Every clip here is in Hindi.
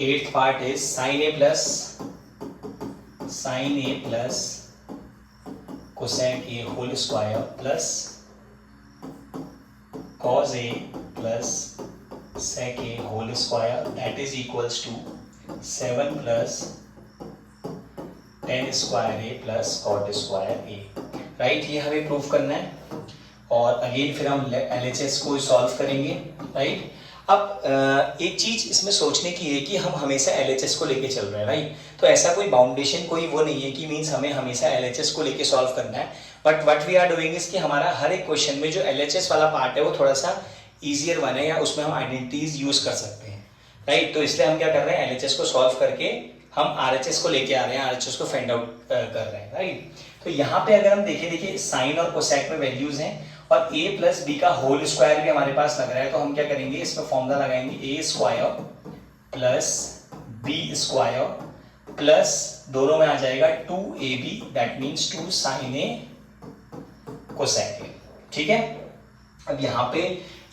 Eighth part is sine A plus cosec A whole square plus cos A plus sec A whole square that is equals to 7 plus tan square A plus cot square A, right. ये हमें प्रूव करना है और अगेन फिर हम LHS को सॉल्व करेंगे, राइट। अब एक चीज इसमें सोचने की है कि हम हमेशा LHS को लेके चल रहे हैं, राइट। तो ऐसा कोई बाउंडेशन कोई वो नहीं है कि मीन्स हमें हमेशा LHS को लेके सॉल्व करना है, but what we are doing is कि हमारा हर एक क्वेश्चन में जो LHS वाला पार्ट है वो थोड़ा सा ईजियर वन है या उसमें हम आइडेंटिटीज यूज कर सकते हैं, राइट। तो इसलिए हम क्या कर रहे हैं, LHS को सॉल्व करके हम RHS को लेके आ रहे हैं, RHS को फाइंड आउट कर रहे हैं, राइट। तो यहाँ पे अगर हम देखें, देखिए साइन और कोसेक में वैल्यूज हैं और a प्लस बी का होल स्क्वायर भी हमारे पास लग रहा है, तो हम क्या करेंगे, इसमें फॉर्मूला लगाएंगे a square plus b square plus दोनों में आ जाएगा 2ab that means 2 sine A cosec A, ठीक है। अब यहाँ पे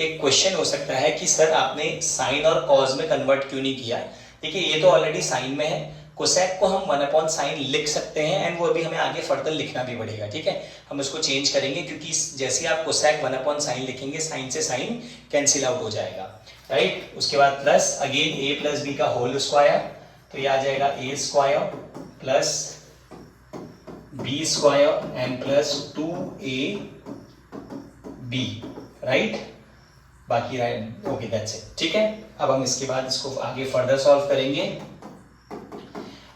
एक क्वेश्चन हो सकता है कि सर आपने साइन और कॉज में कन्वर्ट क्यों नहीं किया। देखिए ये तो ऑलरेडी साइन में है, कोसेक को हम 1/sin लिख सकते हैं एंड वो अभी हमें आगे फर्दर लिखना भी पड़ेगा, ठीक है। हम इसको चेंज करेंगे क्योंकि जैसे आप कोसेक 1/sin लिखेंगे साइन से साइन कैंसिल आउट हो जाएगा, राइट। उसके बाद plus again a plus B का होल स्क्वायर, तो ये आ जाएगा a square plus b square and plus 2ab, right. बाकी राइट, ओके दैट्स इट, ठीक है। अब हम इसके बाद इसको आगे फर्दर सॉल्व करेंगे।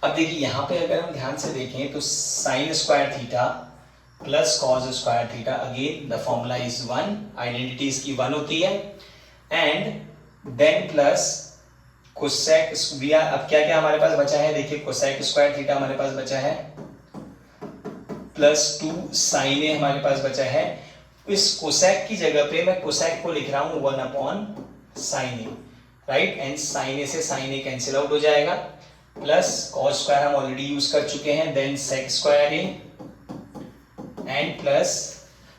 अब देखिए यहाँ पे अगर हम ध्यान से देखें तो sine square theta plus cos square theta, again the formula is 1, identity इसकी 1 होती है and then plus cosec we are. अब क्या क्या हमारे पास बचा है, देखिए कोसेक स्क्वायर थीटा हमारे पास बचा है प्लस 2 साइन ए हमारे पास बचा है। इस कोसेक की जगह पे मैं कोसेक को लिख रहा हूं 1/sin A, right. And sine A से साइन ए कैंसिल आउट हो जाएगा प्लस कॉस स्क्वायर हम ऑलरेडी यूज कर चुके हैं, then sec square A and plus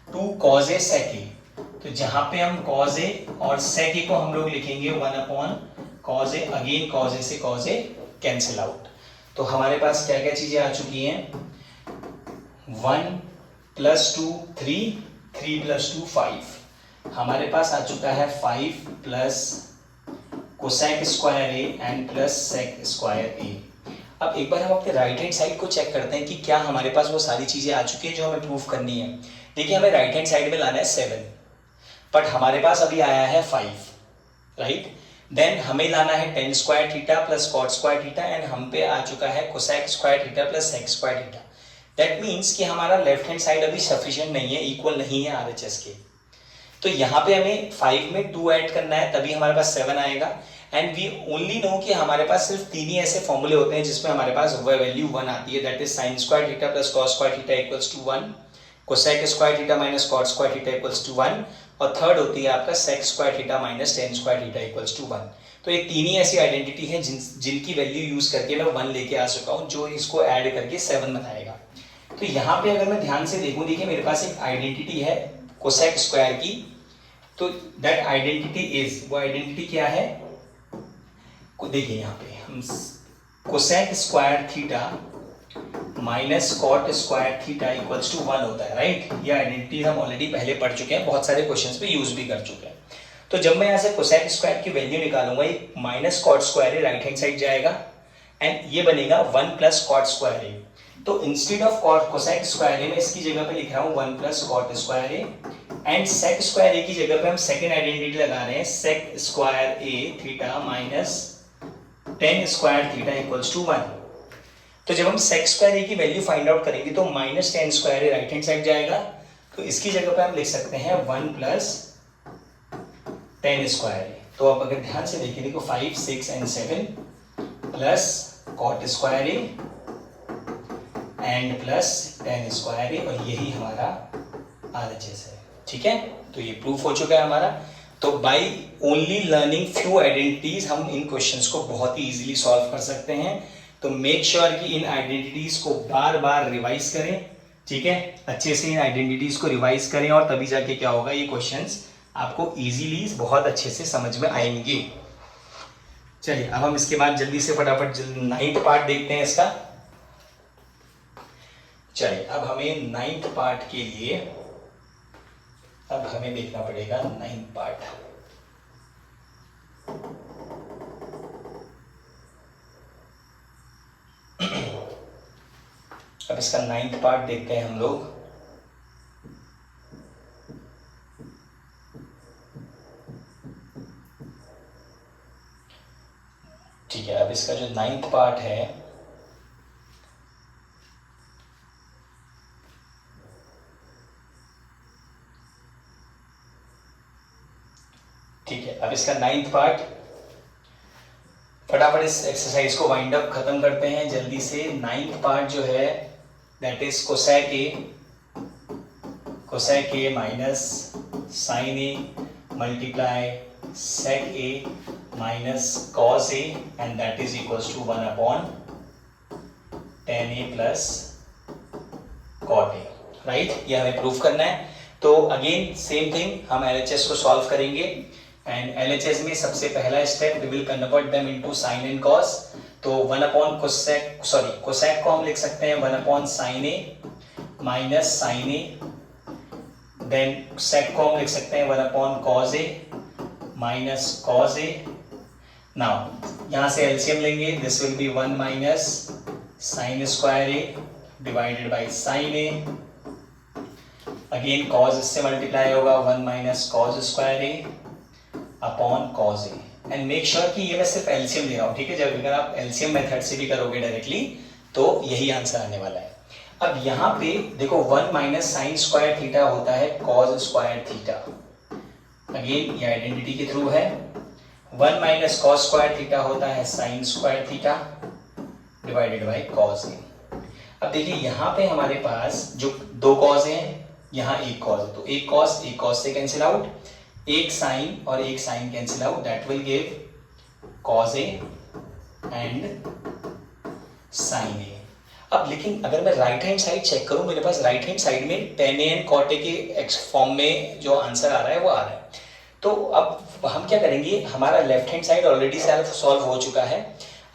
2 cos A sec A. तो जहां पे हम कॉस ए और सेक ए को हम लोग लिखेंगे 1/cos A, again cos A से कॉस ए कैंसिल आउट। तो हमारे पास क्या क्या चीजें आ चुकी हैं, 1 प्लस 2 3, 3 प्लस 2 5, हमारे पास आ चुका है 5 plus cosec square A and plus sec square A. अब एक बार हम अपने राइट हैंड साइड को चेक करते हैं कि क्या हमारे पास वो सारी चीजें आ चुकी हैं जो हमें प्रूव करनी है। देखिए हमें राइट हैंड साइड में लाना है 7, बट हमारे पास अभी आया है 5, राइट। देन हमें लाना है tan square theta plus cot square theta and हम पे आ चुका है cosec square theta plus sec square theta. That means कि हमारा लेफ्ट हैंड साइड अभी सफिशिएंट नहीं है, इक्वल नहीं है RHS के। तो यहाँ पे हमें 5 में 2 ऐड करना है तभी हमारे पास 7 आएगा एंड वी ओनली नो कि हमारे पास सिर्फ 3 ही ऐसे फॉर्मूले होते हैं जिसमें हमारे पास वैल्यू 1 आती है, that is sine square theta plus cos square theta equals to 1, cosec square theta minus cot square theta equals to 1 और थर्ड होती है आपका sec square theta minus tan square theta equals to 1। तो ये 3 ही ऐसी आइडेंटिटी है जिनकी वैल्यू यूज करके मैं 1 लेके आ चुका हूँ, जो इसको ऐड करके 7 बताएगा। तो यहाँ पे अगर मैं ध्यान से देखूं, देखिए मेरे पास एक आइडेंटिटी है कोसेक स्क्वायर की, तो दैट आइडेंटिटी इज, वो आइडेंटिटी क्या है, देखिए यहाँ पे हम cosec square theta minus cot square theta equals to 1 होता है, राइट। ये आइडेंटिटी हम ऑलरेडी पहले पढ़ चुके हैं, बहुत सारे क्वेश्चंस पे यूज भी कर चुके हैं। तो जब मैं यहाँ से कोसेक स्क्वायर की वैल्यू निकालूंगा, ये minus cot square right hand side जाएगा एंड ये बनेगा 1 प्लस कॉट स्क्वायर ए। तो instead of cot cosec square A मैं इसकी जगह पे लिख रहा हूँ 1 plus cot square A and sec square A की जगह पे हम सेकेंड आइडेंटिटी लगा रहे हैं sec square A theta minus tan square theta equals to 1। तो जब हम सेक स्क्वायर ए की वैल्यू फाइंड आउट करेंगे तो minus tan square A right hand side जाएगा, तो इसकी जगह पे हम लिख सकते हैं 1 प्लस टेन स्क्वायर ए। तो आप अगर ध्यान से देखिए, देखो 5 6 and 7 plus cot square A and plus tan square A और यही हमारा RHS है, ठीक है। तो ये प्रूफ हो चुका है हमारा। तो by only learning few identities हम इन क्वेश्चंस को बहुत ही इजीली सॉल्व कर सकते हैं। तो मेक श्योर कि इन आइडेंटिटीज को बार बार रिवाइज करें, ठीक है, अच्छे से इन आइडेंटिटीज को रिवाइज करें और तभी जाके क्या होगा, ये क्वेश्चंस आपको इजीली बहुत अच्छे से समझ में आएंगे। चलिए अब हम इसके बाद जल्दी से फटाफट 9th पार्ट देखते हैं इसका। चलिए अब हमें 9th पार्ट के लिए अब हमें देखना पड़ेगा 9th पार्ट। अब इसका 9th पार्ट देखते हैं हम लोग। ठीक है, अब इसका जो 9th पार्ट है ठीक है, अब इसका 9th पार्ट फटाफट इस एक्सरसाइज को वाइंड अप खत्म करते हैं जल्दी से। 9th पार्ट जो है that is cosec A minus sine A multiply sec A minus cos A and that is equals to 1/tan a plus cot A, right. ये हमें प्रूफ करना है। तो अगेन सेम थिंग, हम LHS को सॉल्व करेंगे एंड LHS में सबसे पहला step we will convert them into sine and cos. तो 1/कोसेक को हम लिख सकते हैं 1/sin a minus sine A, then सेक को हम लिख सकते हैं 1/cos a minus cos A. Now यहाँ से एलसीएम लेंगे, this will B 1 minus sign square A divided by sine A, again cos इससे मल्टीप्लाई होगा 1 minus cos square A upon cos A. And make sure कि ये मैं सिर्फ एलसीएम दे रहा हूँ, ठीक है। जब अगर आप एलसीएम मेथड से भी करोगे डायरेक्टली तो यही आंसर आने वाला है। अब यहाँ पे देखो 1 माइनस साइन स्क्वायर थीटा होता है कॉस स्क्वायर थीटा, अगेन ये आइडेंटिटी के थ्रू है। 1 माइनस कॉस स्क्वायर थीटा होता है sine square theta divided by cos A. अब देखिए यहाँ पे हमारे पास जो दो कॉस हैं, यहाँ एक कॉस है, तो एक कॉस से कैंसिल आउट, एक साइन और एक sine cancel out, that will give cos A and sine A. अब लेकिन अगर मैं राइट हैंड साइड चेक करूं, मेरे पास राइट हैंड साइड में tan a and cot a के फॉर्म में जो आंसर आ रहा है वो आ रहा है। तो अब हम क्या करेंगे, हमारा left hand side already solve हो चुका है,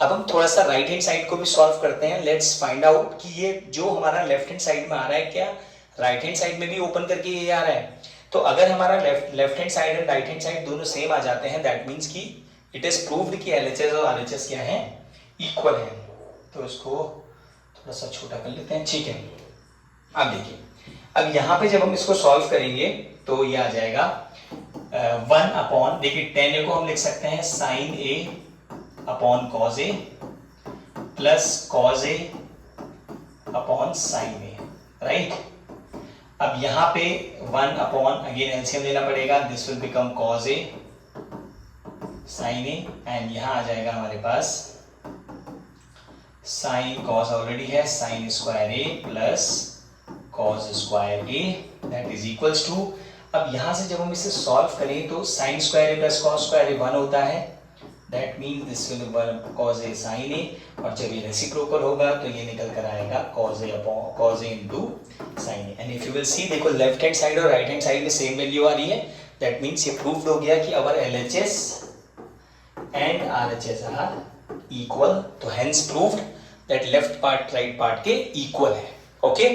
अब हम थोड़ा सा राइट हैंड साइड को भी सॉल्व करते हैं। लेट्स फाइंड आउट कि ये जो हमारा लेफ्ट हैंड साइड में आ रहा है क्या राइट हैंड साइड में भी ओपन करके ये आ रहा है। तो अगर हमारा left hand side and right hand side दोनों सेम आ जाते हैं, दैट मीन्स कि इट इज प्रूव्ड कि LHS और RHS क्या है, इक्वल है। तो इसको थोड़ा सा छोटा कर लेते हैं, ठीक है। अब देखिए, अब यहाँ पे जब हम इसको सॉल्व करेंगे तो ये आ जाएगा 1 अपॉन, देखिए tan a को हम लिख सकते हैं sine a upon cos a plus cos a upon sine a, right. अब यहाँ पे 1 अपॉन अगेन एलसीएम लेना पड़ेगा, this will become cos A sine A and यहाँ आ जाएगा हमारे पास साइन कॉस ऑलरेडी है sine square A plus cos square A that is equals to. अब यहाँ से जब हम इसे सॉल्व करें तो sine square A plus cos square A 1 होता है, that means this will be cos A sine A, और जब ये रेसिप्रोकल होगा तो ये निकल कर आएगा cos A upon cos A into sine A. And if you will see, देखो लेफ्ट हैंड साइड और राइट हैंड साइड में सेम वैल्यू आ रही है, दैट मीन्स ये प्रूव्ड हो गया कि our LHS and RHS are equal. तो hence proved that left part right part के इक्वल है। ओके,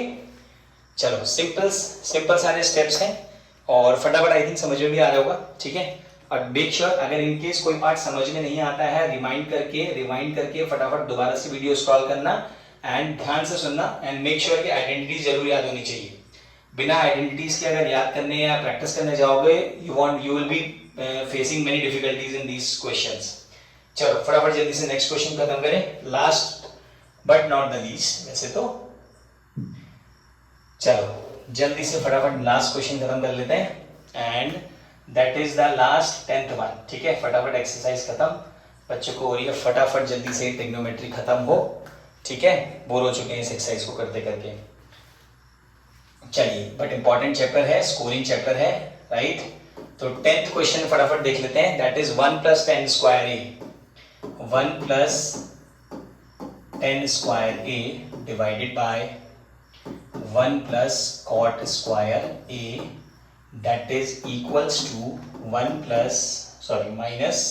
चलो सिंपल सारे स्टेप्स हैं और फटाफट आई थिंक समझ में भी आ रहा होगा, ठीक है। और मेक श्योर अगर इनकेस कोई पार्ट समझ में नहीं आता है, रिमाइंड करके फटाफट दोबारा से वीडियो स्क्रॉल करना एंड ध्यान से सुनना एंड मेक श्योर कि आइडेंटिटी जरूर याद होनी चाहिए। बिना आइडेंटिटीज के अगर याद करने या प्रैक्टिस करने जाओगे you will be facing many difficulties in these questions. चलो फटाफट जल्दी से नेक्स्ट क्वेश्चन खत्म करें, last but not the least वैसे तो। चलो जल्दी से फटाफट लास्ट क्वेश्चन खत्म कर लेते हैं and that is the last 10th one, ठीक है। फटाफट एक्सरसाइज खत्म, बच्चों को हो रही है फटाफट जल्दी से ट्रिग्नोमेट्री खत्म हो, ठीक है। बोर हो चुके हैं इस एक्सरसाइज को करते करके। चलिए बट इंपॉर्टेंट चैप्टर है, स्कोरिंग चैप्टर है, राइट। तो 10th क्वेश्चन फटाफट देख लेते हैं, that is 1 plus tan square A, 1 plus tan square A divided by 1 plus cot square A that is equals to 1 plus minus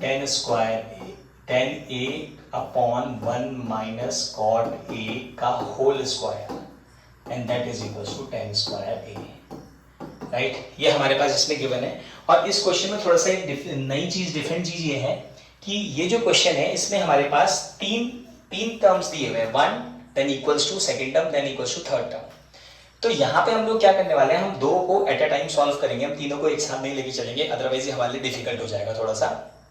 tan a upon 1 minus cot a का whole square and that is equal to tan square a, right. ये हमारे पास इसमें गिवन है। और इस क्वेश्चन में थोड़ा सा एक नई चीज, डिफरेंट चीज ये है कि ये जो क्वेश्चन है इसमें हमारे पास तीन टर्म्स दिए हुए हैं, 1 then equals to second term then equals to third term. तो यहाँ पे हम लोग क्या करने वाले हैं, हम दो को एट अ टाइम सॉल्व करेंगे, हम तीनों को एक साथ नहीं लेके चलेंगे, अदरवाइज ये हमारे लिए डिफिकल्ट हो जाएगा थोड़ा सा।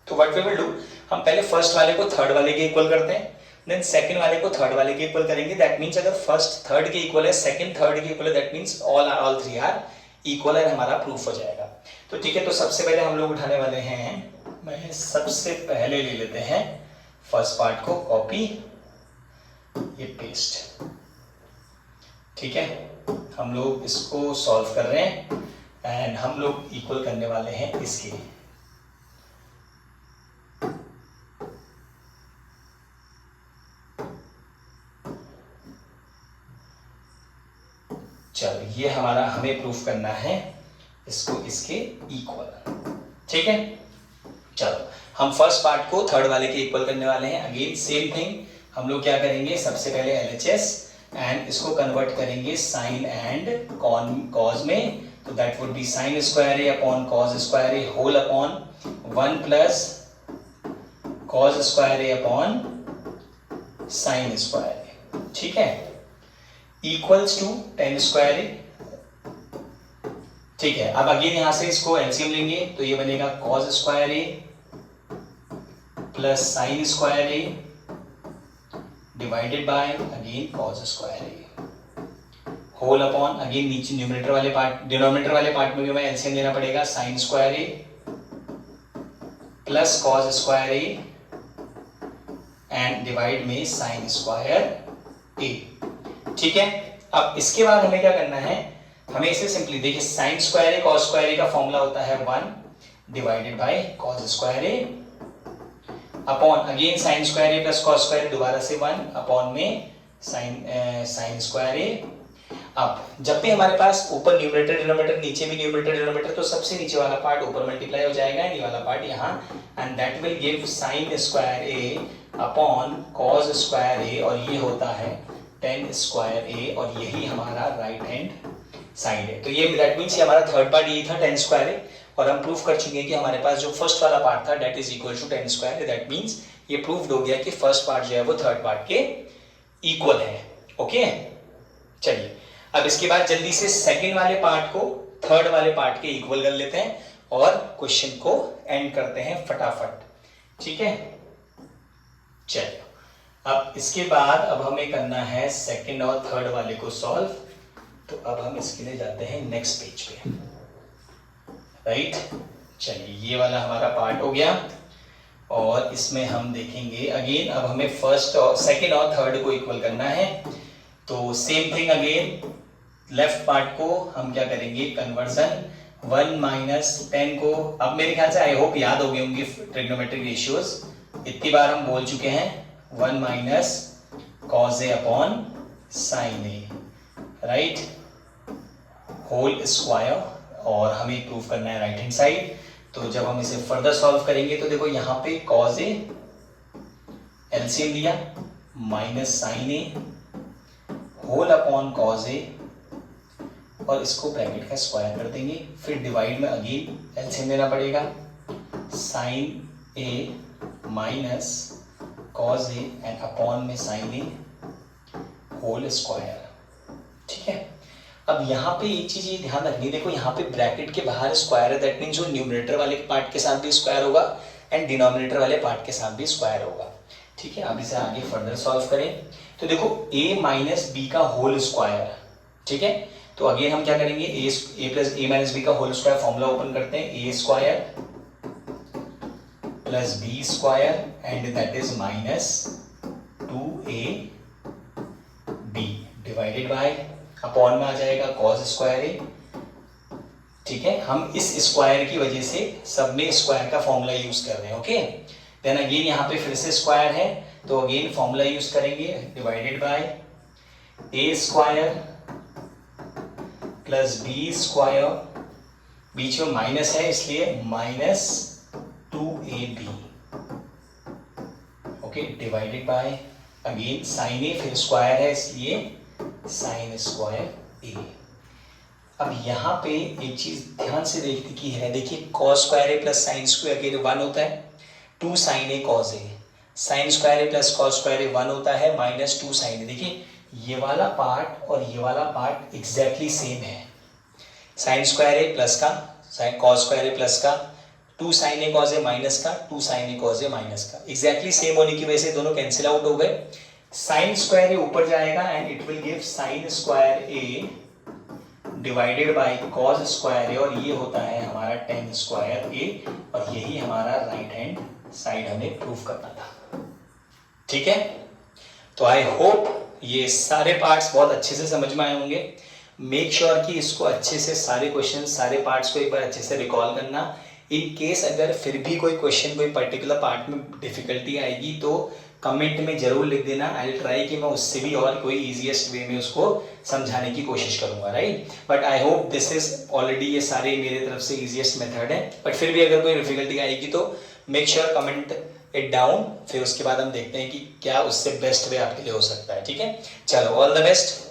तो व्हाट वी विल डू, हम पहले फर्स्ट वाले को थर्ड वाले के इक्वल करते हैं, देन सेकंड वाले को थर्ड वाले के इक्वल करेंगे। दैट मींस अगर फर्स्ट थर्ड के इक्वल है, सेकंड थर्ड के इक्वल है, that means all three are equal है, हमारा प्रूफ हो जाएगा। तो ठीक है, तो सबसे पहले हम लोग उठाने वाले हैं, मैं सबसे पहले ले लेते हैं फर्स्ट पार्ट को कॉपी, ये पेस्ट, ठीक है। हम लोग इसको सॉल्व कर रहे हैं एंड हम लोग इक्वल करने वाले हैं इसके। चलो ये हमारा, हमें प्रूफ करना है इसको इसके इक्वल, ठीक है। चलो हम फर्स्ट पार्ट को थर्ड वाले के इक्वल करने वाले हैं। अगेन सेम थिंग, हम लोग क्या करेंगे, सबसे पहले LHS एंड इसको कन्वर्ट करेंगे साइन एंड कॉज में। तो that would be sine square A upon cos square A whole upon 1 plus cos square A upon sine square A, ठीक है, equals to tan square A, ठीक है। अब अगेन यहां से इसको एलसीएम लेंगे तो ये बनेगा cos square A plus sine square A divided by again cos square A whole upon, again नीचे न्यूमरेटर वाले पार्ट, डिनोमिनेटर वाले पार्ट में भी हमें एलसीएम लेना पड़ेगा, sine square A plus cos square A and divide में साइन स्क्वायर ए, ठीक है। अब इसके बाद हमें क्या करना है, हमें इसे सिंपली देखिए, sine square A cos square A का फॉर्मूला होता है 1 divided by cos square A upon again sine square A plus cos square A, दोबारा से 1 अपॉन में साइन स्क्वायर ए। अब जब भी हमारे पास ऊपर न्यूमरेटर डिनोमिनेटर, नीचे भी न्यूमरेटर डिनोमिनेटर, तो सबसे नीचे वाला पार्ट ऊपर मल्टीप्लाई हो जाएगा, ये वाला पार्ट यहाँ, and that will give sine square A upon cos square A, और ये होता है tan स्क्वायर ए, और यही हमारा राइट हैंड साइड है। तो ये दैट मींस ये हमारा थर्ड पार्ट यही था tan स्क्वायर ए, और हम प्रूफ कर चुके हैं कि हमारे पास जो फर्स्ट वाला पार्ट था that is equal to tan square A. That means ये प्रूव्ड हो गया कि फर्स्ट पार्ट जो है वो थर्ड पार्ट के इक्वल है, ओके। चलिए अब इसके बाद जल्दी से सेकंड वाले पार्ट को थर्ड वाले पार्ट के इक्वल कर लेते हैं और क्वेश्चन को एंड करते हैं फटाफट, ठीक है। चलिए अब इसके बाद अब हमें करना है सेकंड और थर्ड वाले को सॉल्व। तो अब हम इसके लिए जाते हैं नेक्स्ट पेज पे, राइट। चलिए ये वाला हमारा पार्ट हो गया, और इसमें हम देखेंगे अगेन, अब हमें फर्स्ट और सेकंड और थर्ड को इक्वल करना है। तो same thing again, left part को हम क्या करेंगे, कन्वर्जन 1 माइनस 10 को, अब मेरे ख्याल से आई होप याद हो गए होंगे ट्रिग्नोमेट्रिक रेशियोज, इतनी बार हम बोल चुके हैं, 1 माइनस कॉज ए अपॉन साइन ए, राइट, होल स्क्वायर, और हमें प्रूफ करना है राइट हैंड साइड। तो जब हम इसे फर्दर सॉल्व करेंगे तो देखो यहाँ पे कॉज ए एलसीएम लिया minus sine A whole upon cos ए, और इसको ब्रैकेट का स्क्वायर कर देंगे, फिर डिवाइड में अगेन एलसीएम लेना पड़ेगा, sine A minus cos A and upon में साइन ए होल स्क्वायर, ठीक है। अब यहाँ पे एक चीज ये ध्यान रखनी, देखो यहाँ पे ब्रैकेट के बाहर स्क्वायर है, दैट मीन्स जो न्यूमरेटर वाले पार्ट के साथ भी स्क्वायर होगा एंड डिनोमिनेटर वाले पार्ट के साथ भी स्क्वायर होगा, ठीक है। अब इसे आगे फर्दर सॉल्व करें तो देखो a माइनस बी का होल स्क्वायर, ठीक है। तो अगेन हम क्या करेंगे, a plus A minus B का होल स्क्वायर फॉर्मूला ओपन करते हैं, a square plus B square and that is minus 2ab divided by, upon में आ जाएगा कॉस स्क्वायर ए, ठीक है। हम इस स्क्वायर की वजह से सब में स्क्वायर का फॉर्मूला यूज कर रहे हैं, ओके। देन अगेन यहाँ पे फिर से स्क्वायर है तो अगेन फॉर्मूला यूज करेंगे, divided by A square plus B square, बीच में माइनस है इसलिए minus 2ab okay, divided by again sine A, फिर स्क्वायर है इसलिए साइन स्क्वायर ए। अब यहाँ पे एक चीज ध्यान से देखने की है, देखिए cos square A plus sine square again 1 होता है, 2 sine A cos A, sign square A plus cos square A 1 होता है, माइनस 2 साइन ए। देखिए ये वाला पार्ट और ये वाला पार्ट एग्जैक्टली सेम है, साइन स्क्वायर ए प्लस का, sine cos square A plus का, 2 sine A cos A minus का, 2 sine A cos A minus का, एग्जैक्टली सेम होने की वजह से दोनों कैंसिल आउट हो गए। साइन स्क्वायर ए ऊपर जाएगा and it will give sine square A divided by cos square A, और ये होता है हमारा टेन स्क्वायर ए, और यही हमारा राइट हैंड साइड हमें प्रूव करना था। ठीक है, तो आई होप ये सारे पार्ट्स बहुत अच्छे से समझ में आए होंगे। मेक श्योर कि इसको अच्छे से सारे क्वेश्चन, सारे पार्ट्स को एक बार अच्छे से रिकॉल करना। इन केस अगर फिर भी कोई क्वेश्चन कोई पर्टिकुलर पार्ट में डिफिकल्टी आएगी तो कमेंट में जरूर लिख देना, आई विल ट्राई कि मैं उससे भी और कोई इजीएस्ट वे में उसको समझाने की कोशिश करूंगा, right. But I hope this is already, ये सारे मेरे तरफ से इजीएस्ट मेथड है, बट फिर भी अगर कोई डिफिकल्टी आएगी तो make sure comment it down, फिर उसके बाद हम देखते हैं कि क्या उससे बेस्ट वे आपके लिए हो सकता है। ठीक है, चलो ऑल द बेस्ट।